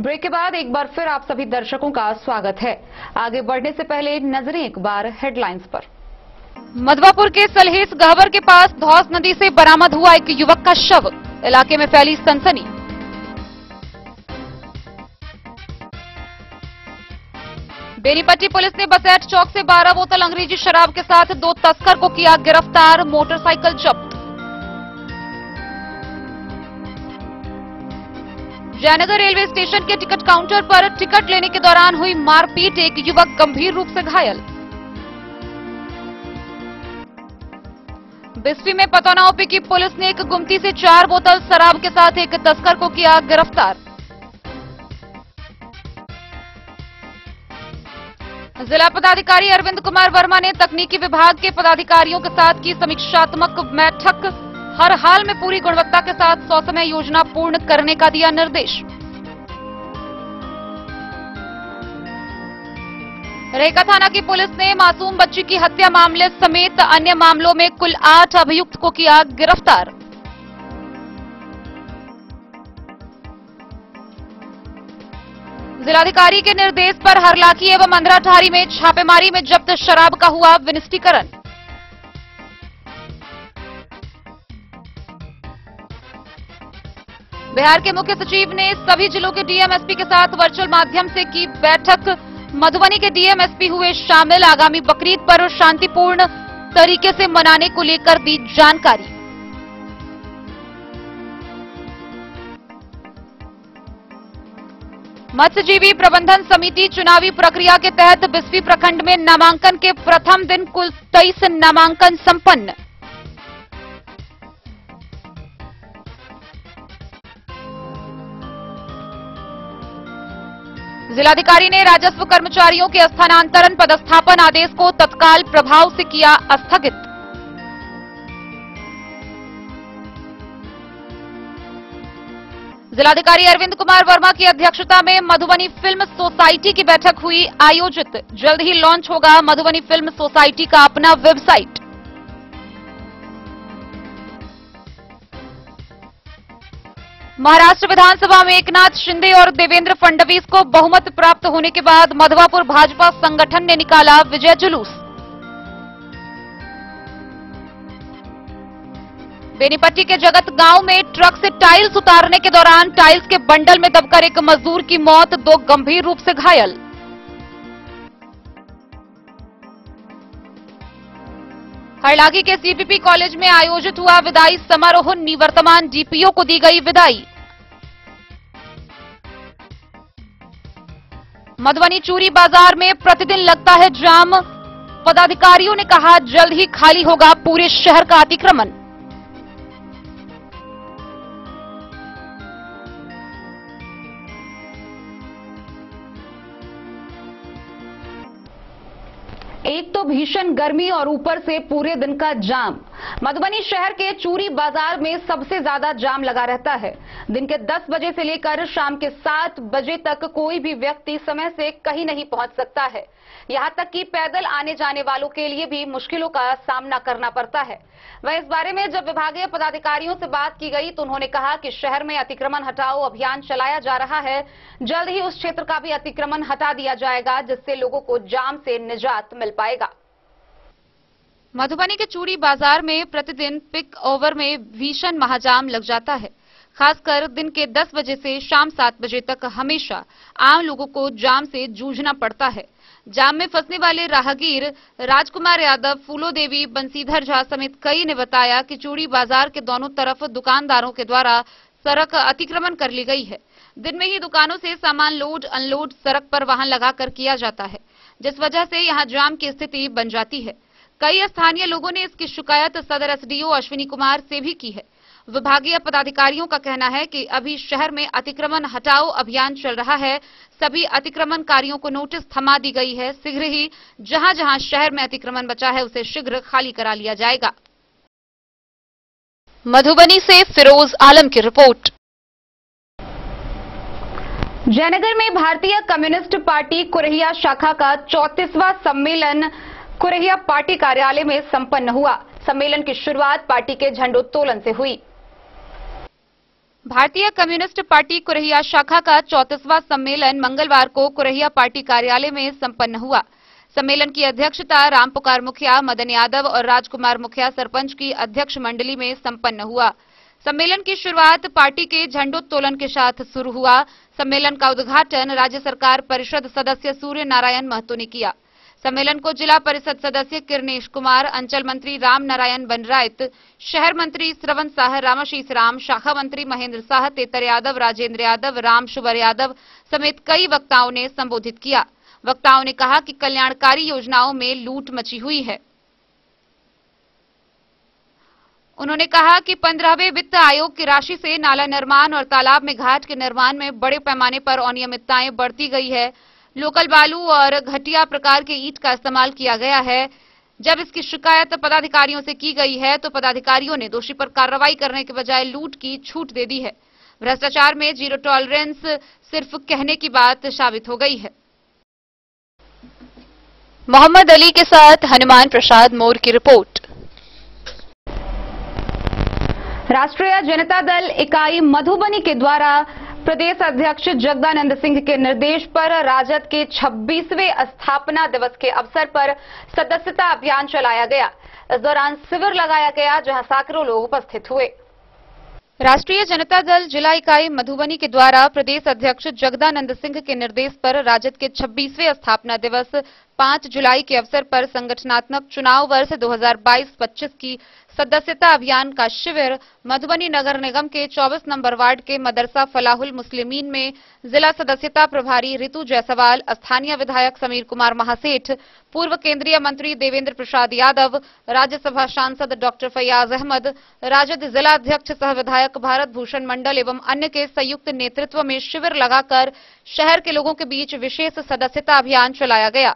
ब्रेक के बाद एक बार फिर आप सभी दर्शकों का स्वागत है। आगे बढ़ने से पहले नजरें एक बार हेडलाइंस पर। मधवापुर के सलहेस गहवर के पास धौस नदी से बरामद हुआ एक युवक का शव, इलाके में फैली सनसनी। बेनीपट्टी पुलिस ने बसैठ चौक से 12 बोतल अंग्रेजी शराब के साथ 2 तस्कर को किया गिरफ्तार, मोटरसाइकिल जब्त। जयनगर रेलवे स्टेशन के टिकट काउंटर पर टिकट लेने के दौरान हुई मारपीट, एक युवक गंभीर रूप से घायल। बिस्फी में पतौना ओपी की पुलिस ने एक गुमती से 4 बोतल शराब के साथ एक तस्कर को किया गिरफ्तार। जिला पदाधिकारी अरविंद कुमार वर्मा ने तकनीकी विभाग के पदाधिकारियों के साथ की समीक्षात्मक बैठक, हर हाल में पूरी गुणवत्ता के साथ 100 समय योजना पूर्ण करने का दिया निर्देश। रेका थाना की पुलिस ने मासूम बच्ची की हत्या मामले समेत अन्य मामलों में कुल 8 अभियुक्त को किया गिरफ्तार। जिलाधिकारी के निर्देश पर हरलाखी एवं अंधराठारी में छापेमारी में जब्त शराब का हुआ विनिष्टीकरण। बिहार के मुख्य सचिव ने सभी जिलों के डीएमएसपी के साथ वर्चुअल माध्यम से की बैठक, मधुबनी के डीएमएसपी हुए शामिल, आगामी बकरीद पर्व शांतिपूर्ण तरीके से मनाने को लेकर दी जानकारी। मत्स्यजीवी प्रबंधन समिति चुनावी प्रक्रिया के तहत बिस्फी प्रखंड में नामांकन के प्रथम दिन कुल 23 नामांकन संपन्न। जिलाधिकारी ने राजस्व कर्मचारियों के स्थानांतरण पदस्थापन आदेश को तत्काल प्रभाव से किया स्थगित। जिलाधिकारी अरविंद कुमार वर्मा की अध्यक्षता में मधुबनी फिल्म सोसाइटी की बैठक हुई आयोजित। जल्द ही लॉन्च होगा मधुबनी फिल्म सोसाइटी का अपना वेबसाइट। महाराष्ट्र विधानसभा में एकनाथ शिंदे और देवेंद्र फडणवीस को बहुमत प्राप्त होने के बाद मधवापुर भाजपा संगठन ने निकाला विजय जुलूस। बेनीपट्टी के जगत गांव में ट्रक से टाइल्स उतारने के दौरान टाइल्स के बंडल में दबकर एक मजदूर की मौत, 2 गंभीर रूप से घायल। हरलागी के सीपीपी कॉलेज में आयोजित हुआ विदाई समारोह, निवर्तमान डीपीओ को दी गई विदाई। मधुबनी चूरी बाजार में प्रतिदिन लगता है जाम, पदाधिकारियों ने कहा जल्द ही खाली होगा पूरे शहर का अतिक्रमण। एक तो भीषण गर्मी और ऊपर से पूरे दिन का जाम। मधुबनी शहर के चूरी बाजार में सबसे ज्यादा जाम लगा रहता है। दिन के 10 बजे से लेकर शाम के 7 बजे तक कोई भी व्यक्ति समय से कहीं नहीं पहुंच सकता है। यहां तक कि पैदल आने जाने वालों के लिए भी मुश्किलों का सामना करना पड़ता है। वह इस बारे में जब विभागीय पदाधिकारियों से बात की गई तो उन्होंने कहा कि शहर में अतिक्रमण हटाओ अभियान चलाया जा रहा है। जल्द ही उस क्षेत्र का भी अतिक्रमण हटा दिया जाएगा, जिससे लोगों को जाम से निजात मिल पाएगा। मधुबनी के चूड़ी बाजार में प्रतिदिन पिक ओवर में भीषण महाजाम लग जाता है। खासकर दिन के 10 बजे से शाम 7 बजे तक हमेशा आम लोगों को जाम से जूझना पड़ता है। जाम में फंसने वाले राहगीर राजकुमार यादव, फूलो देवी, बंसीधर झा समेत कई ने बताया कि चूड़ी बाजार के दोनों तरफ दुकानदारों के द्वारा सड़क अतिक्रमण कर ली गई है। दिन में ही दुकानों से सामान लोड अनलोड सड़क पर वाहन लगाकर किया जाता है, जिस वजह से यहां जाम की स्थिति बन जाती है। कई स्थानीय लोगों ने इसकी शिकायत सदर एसडीओ अश्विनी कुमार से भी की है। विभागीय पदाधिकारियों का कहना है कि अभी शहर में अतिक्रमण हटाओ अभियान चल रहा है। सभी अतिक्रमणकारियों को नोटिस थमा दी गई है। शीघ्र ही जहां जहां शहर में अतिक्रमण बचा है उसे शीघ्र खाली करा लिया जाएगा। मधुबनी से फिरोज आलम की रिपोर्ट। जयनगर में भारतीय कम्युनिस्ट पार्टी कुरहिया शाखा का 34वां सम्मेलन कुरहिया पार्टी कार्यालय में संपन्न हुआ। सम्मेलन की शुरुआत पार्टी के झंडोत्तोलन से हुई। भारतीय कम्युनिस्ट पार्टी कुरहिया शाखा का 34वां सम्मेलन मंगलवार को कुरहिया पार्टी कार्यालय में संपन्न हुआ। सम्मेलन की अध्यक्षता रामपुकार मुखिया, मदन यादव और राजकुमार मुखिया सरपंच की अध्यक्ष मंडली में संपन्न हुआ। सम्मेलन की शुरुआत पार्टी के झंडोत्तोलन के साथ शुरू हुआ। सम्मेलन का उद्घाटन राज्य सरकार परिषद सदस्य सूर्य नारायण महतो ने किया। सम्मेलन को जिला परिषद सदस्य किरनेश कुमार, अंचल मंत्री राम नारायण बनरायत, शहर मंत्री श्रवण शाह, रामाशीष राम, शाखा मंत्री महेंद्र शाह, तेतर यादव, राजेंद्र यादव, राम शुभर यादव समेत कई वक्ताओं ने संबोधित किया। वक्ताओं ने कहा कि कल्याणकारी योजनाओं में लूट मची हुई है। उन्होंने कहा कि 15वें वित्त आयोग की राशि से नाला निर्माण और तालाब में घाट के निर्माण में बड़े पैमाने पर अनियमितताएं बढ़ती गई है। लोकल बालू और घटिया प्रकार के ईंट का इस्तेमाल किया गया है। जब इसकी शिकायत पदाधिकारियों से की गई है तो पदाधिकारियों ने दोषी पर कार्रवाई करने के बजाय लूट की छूट दे दी है। भ्रष्टाचार में जीरो टॉलरेंस सिर्फ कहने की बात साबित हो गई है। मोहम्मद अली के साथ हनुमान प्रसाद मोर की रिपोर्ट। राष्ट्रीय जनता दल इकाई मधुबनी के द्वारा प्रदेश अध्यक्ष जगदानंद सिंह के निर्देश पर राजद के 26वें स्थापना दिवस के अवसर पर सदस्यता अभियान चलाया गया। इस दौरान शिविर लगाया गया जहां सैकड़ों लोग उपस्थित हुए। राष्ट्रीय जनता दल जिला इकाई मधुबनी के द्वारा प्रदेश अध्यक्ष जगदानंद सिंह के निर्देश पर राजद के 26वें स्थापना दिवस 5 जुलाई के अवसर पर संगठनात्मक चुनाव वर्ष 2022-25 की सदस्यता अभियान का शिविर मधुबनी नगर निगम के 24 नंबर वार्ड के मदरसा फलाहुल मुस्लिमीन में जिला सदस्यता प्रभारी ऋतु जायसवाल, स्थानीय विधायक समीर कुमार महासेठ, पूर्व केंद्रीय मंत्री देवेंद्र प्रसाद यादव, राज्यसभा सांसद डॉक्टर फैयाज अहमद, राजद जिला अध्यक्ष सह विधायक भारत भूषण मंडल एवं अन्य के संयुक्त नेतृत्व में शिविर लगाकर शहर के लोगों के बीच विशेष सदस्यता अभियान चलाया गया।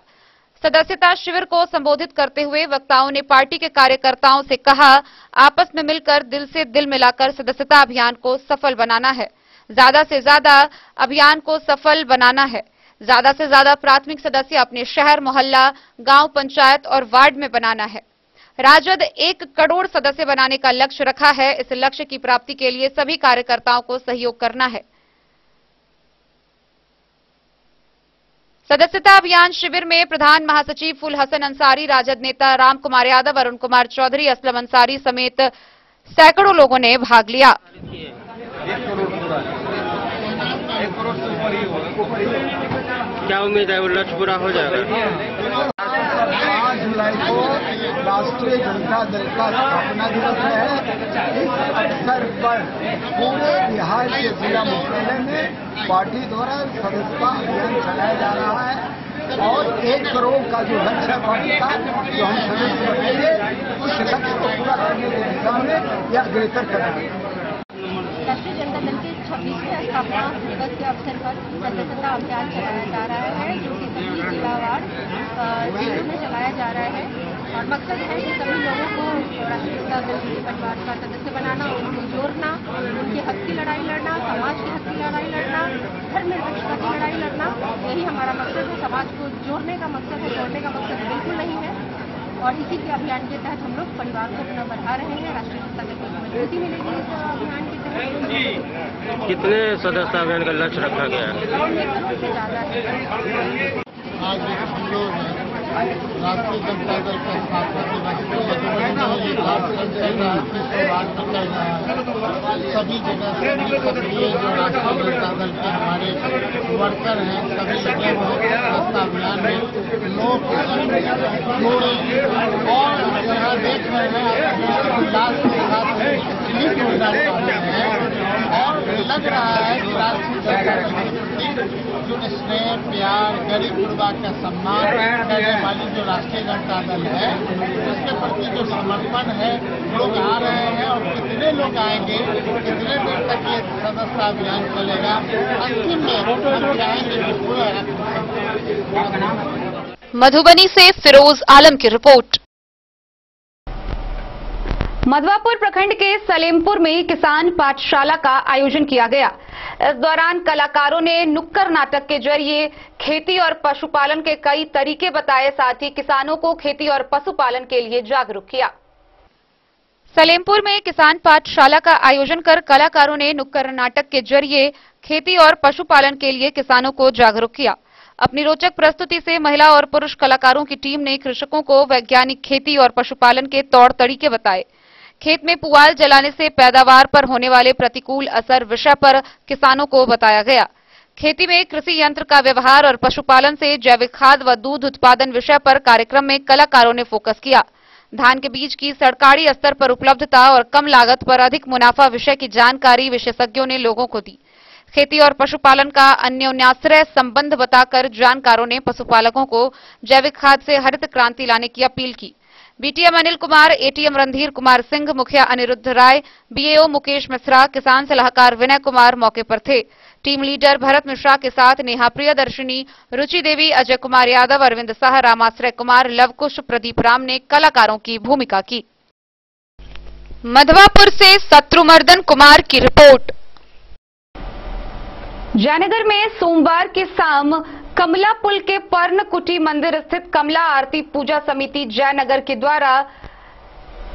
सदस्यता शिविर को संबोधित करते हुए वक्ताओं ने पार्टी के कार्यकर्ताओं से कहा, आपस में मिलकर दिल से दिल मिलाकर सदस्यता अभियान को सफल बनाना है। ज्यादा से ज्यादा अभियान को सफल बनाना है। ज्यादा से ज्यादा प्राथमिक सदस्य अपने शहर, मोहल्ला, गांव, पंचायत और वार्ड में बनाना है। राजद 1 करोड़ सदस्य बनाने का लक्ष्य रखा है। इस लक्ष्य की प्राप्ति के लिए सभी कार्यकर्ताओं को सहयोग करना है। सदस्यता अभियान शिविर में प्रधान महासचिव फूल हसन अंसारी, राजद नेता राम कुमार यादव, अरुण कुमार चौधरी, असलम अंसारी समेत सैकड़ों लोगों ने भाग लिया। 1 करोड़ से ऊपर ही होगा। क्या उम्मीद है वो लक्ष्य पूरा हो जाएगा? 5 जुलाई को राष्ट्रीय जनता दल का स्थापना दिवस है। इस अवसर पर पूरे बिहार के जिला मुख्यालय में पार्टी द्वारा सदस्यता अभियान चलाया जा रहा है और 1 करोड़ का जो लक्ष्य है पार्टी का, जो हम सदस्य बनेंगे, उस लक्ष्य को पूरा करने की दिशा में यह अग्रसर करेंगे। राष्ट्रीय जनता दल के 26वें स्थापना दिवस के अवसर पर सदस्यता अभियान चलाया जा रहा है, जो कि सभी जिलावार जिलों में चलाया जा रहा है और मकसद है कि सभी लोगों को राष्ट्रीय जनता दल के परिवार का सदस्य बनाना, उनको जोड़ना, उनके हक की लड़ाई लड़ना, समाज के हक की लड़ाई लड़ना, धर्मनिरपेक्षता की लड़ाई लड़ना, यही हमारा मकसद है। समाज को जोड़ने का मकसद है, तोड़ने का मकसद बिल्कुल नहीं है। और इसी के अभियान के तहत हम लोग परिवार को अपना बढ़ा रहे हैं। राष्ट्रीय जनता दल को मजबूती मिलेगी इस अभियान के तहत। कितने सदस्यता अभियान का लक्ष्य रखा गया है? 1 करोड़ से ज्यादा है। आज हम लोग राष्ट्रीय जनता दल का स्थापना दिवस सभी जगह से सक्रिय जो राष्ट्रीय जनता दल के हमारे वर्कर हैं, सभी लगे हुए सदस्यता अभियान में लोग जोड़े और यहाँ देख रहे हैं उल्लास के साथ हैं और लग रहा है कि राष्ट्रीय जनता दल जो स्नेह, प्यार, गरीब गुरबा का सम्मान करने वाली जो राष्ट्रीय जनता दल है, उसके प्रति जो समर्पण है, लोग आ रहे हैं और कितने लोग आएंगे, कितने देर तक ये सदस्यता अभियान चलेगा, अंतिम में हम चाहेंगे कि पूरा। मधुबनी से फिरोज आलम की रिपोर्ट। मधवापुर प्रखंड के सलेमपुर में किसान पाठशाला का आयोजन किया गया। इस दौरान कलाकारों ने नुक्कड़ नाटक के जरिए खेती और पशुपालन के कई तरीके बताए, साथ ही किसानों को खेती और पशुपालन के लिए जागरूक किया। सलेमपुर में किसान पाठशाला का आयोजन कर कलाकारों ने नुक्कड़ नाटक के जरिए खेती और पशुपालन के लिए किसानों को जागरूक किया। अपनी रोचक प्रस्तुति से महिला और पुरुष कलाकारों की टीम ने कृषकों को वैज्ञानिक खेती और पशुपालन के तौर तरीके बताए। खेत में पुआल जलाने से पैदावार पर होने वाले प्रतिकूल असर विषय पर किसानों को बताया गया। खेती में कृषि यंत्र का व्यवहार और पशुपालन से जैविक खाद व दूध उत्पादन विषय पर कार्यक्रम में कलाकारों ने फोकस किया। धान के बीज की सरकारी स्तर पर उपलब्धता और कम लागत पर अधिक मुनाफा विषय की जानकारी विशेषज्ञों ने लोगों को दी। खेती और पशुपालन का अन्योन्याश्रय संबंध बताकर जानकारों ने पशुपालकों को जैविक खाद से हरित क्रांति लाने की अपील की। बीटीएम अनिल कुमार, एटीएम रणधीर कुमार सिंह, मुखिया अनिरुद्ध राय, बीएओ मुकेश मिश्रा, किसान सलाहकार विनय कुमार मौके पर थे। टीम लीडर भरत मिश्रा के साथ नेहा प्रियदर्शिनी, रुचि देवी, अजय कुमार यादव, अरविंद शाह, रामाश्रय कुमार, लवकुश, प्रदीप राम ने कलाकारों की भूमिका की। मधवापुर से शत्रुमर्दन कुमार की रिपोर्ट। जयनगर में सोमवार की शाम कमला पुल के पर्णकुटी मंदिर स्थित कमला आरती पूजा समिति जयनगर के द्वारा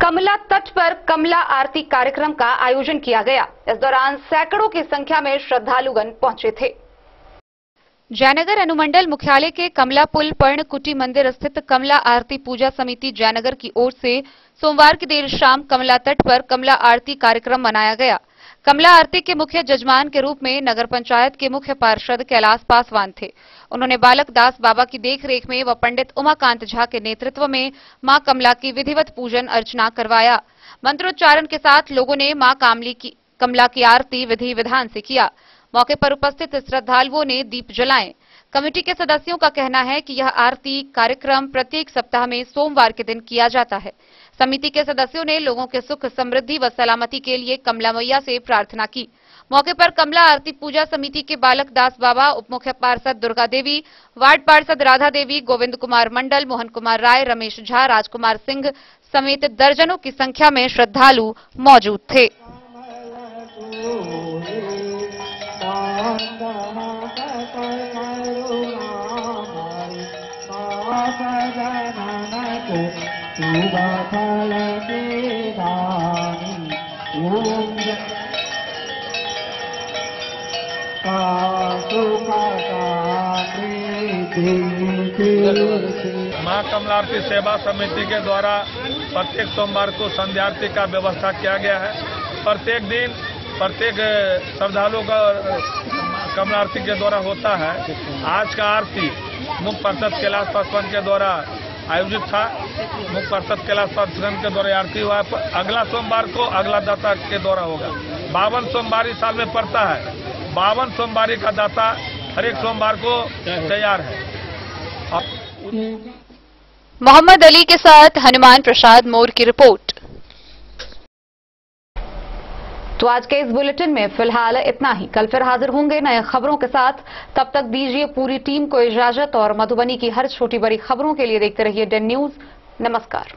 कमला तट पर कमला आरती कार्यक्रम का आयोजन किया गया। इस दौरान सैकड़ों की संख्या में श्रद्धालुगण पहुंचे थे। जयनगर अनुमंडल मुख्यालय के कमला पुल पर्णकुटी मंदिर स्थित कमला आरती पूजा समिति जयनगर की ओर से सोमवार की देर शाम कमला तट पर कमला आरती कार्यक्रम मनाया गया। कमला आरती के मुख्य जजमान के रूप में नगर पंचायत के मुख्य पार्षद कैलाश पासवान थे। उन्होंने बालक दास बाबा की देखरेख में व पंडित उमाकांत झा के नेतृत्व में मां कमला की विधिवत पूजन अर्चना करवाया। मंत्रोच्चारण के साथ लोगों ने मां कमला की आरती विधि विधान से किया। मौके पर उपस्थित श्रद्धालुओं ने दीप जलाए। कमेटी के सदस्यों का कहना है कि यह आरती कार्यक्रम प्रत्येक सप्ताह में सोमवार के दिन किया जाता है। समिति के सदस्यों ने लोगों के सुख, समृद्धि व सलामती के लिए कमला मैया से प्रार्थना की। मौके पर कमला आरती पूजा समिति के बालक दास बाबा, उप मुख्य पार्षद दुर्गा देवी, वार्ड पार्षद राधा देवी, गोविंद कुमार मंडल, मोहन कुमार राय, रमेश झा, राजकुमार सिंह समेत दर्जनों की संख्या में श्रद्धालु मौजूद थे। मां कमला आरती सेवा समिति के द्वारा प्रत्येक सोमवार को संध्या आरती का व्यवस्था किया गया है। प्रत्येक दिन प्रत्येक श्रद्धालुओं का कमला आरती के द्वारा होता है। आज का आरती मुख्य पार्षद कैलाश पासवान के द्वारा आयोजित था। मुख्य पार्षद कैलाश पासवान के द्वारा आरती हुआ। अगला सोमवार को अगला दाता के द्वारा होगा। 52 सोमवारी साल में पड़ता है। 52 सोमवारी का दाता हर एक सोमवार को तैयार है। मोहम्मद अली के साथ हनुमान प्रसाद मोर की रिपोर्ट। तो आज के इस बुलेटिन में फिलहाल इतना ही। कल फिर हाजिर होंगे नए खबरों के साथ। तब तक दीजिए पूरी टीम को इजाजत और मधुबनी की हर छोटी बड़ी खबरों के लिए देखते रहिए डेन न्यूज। नमस्कार।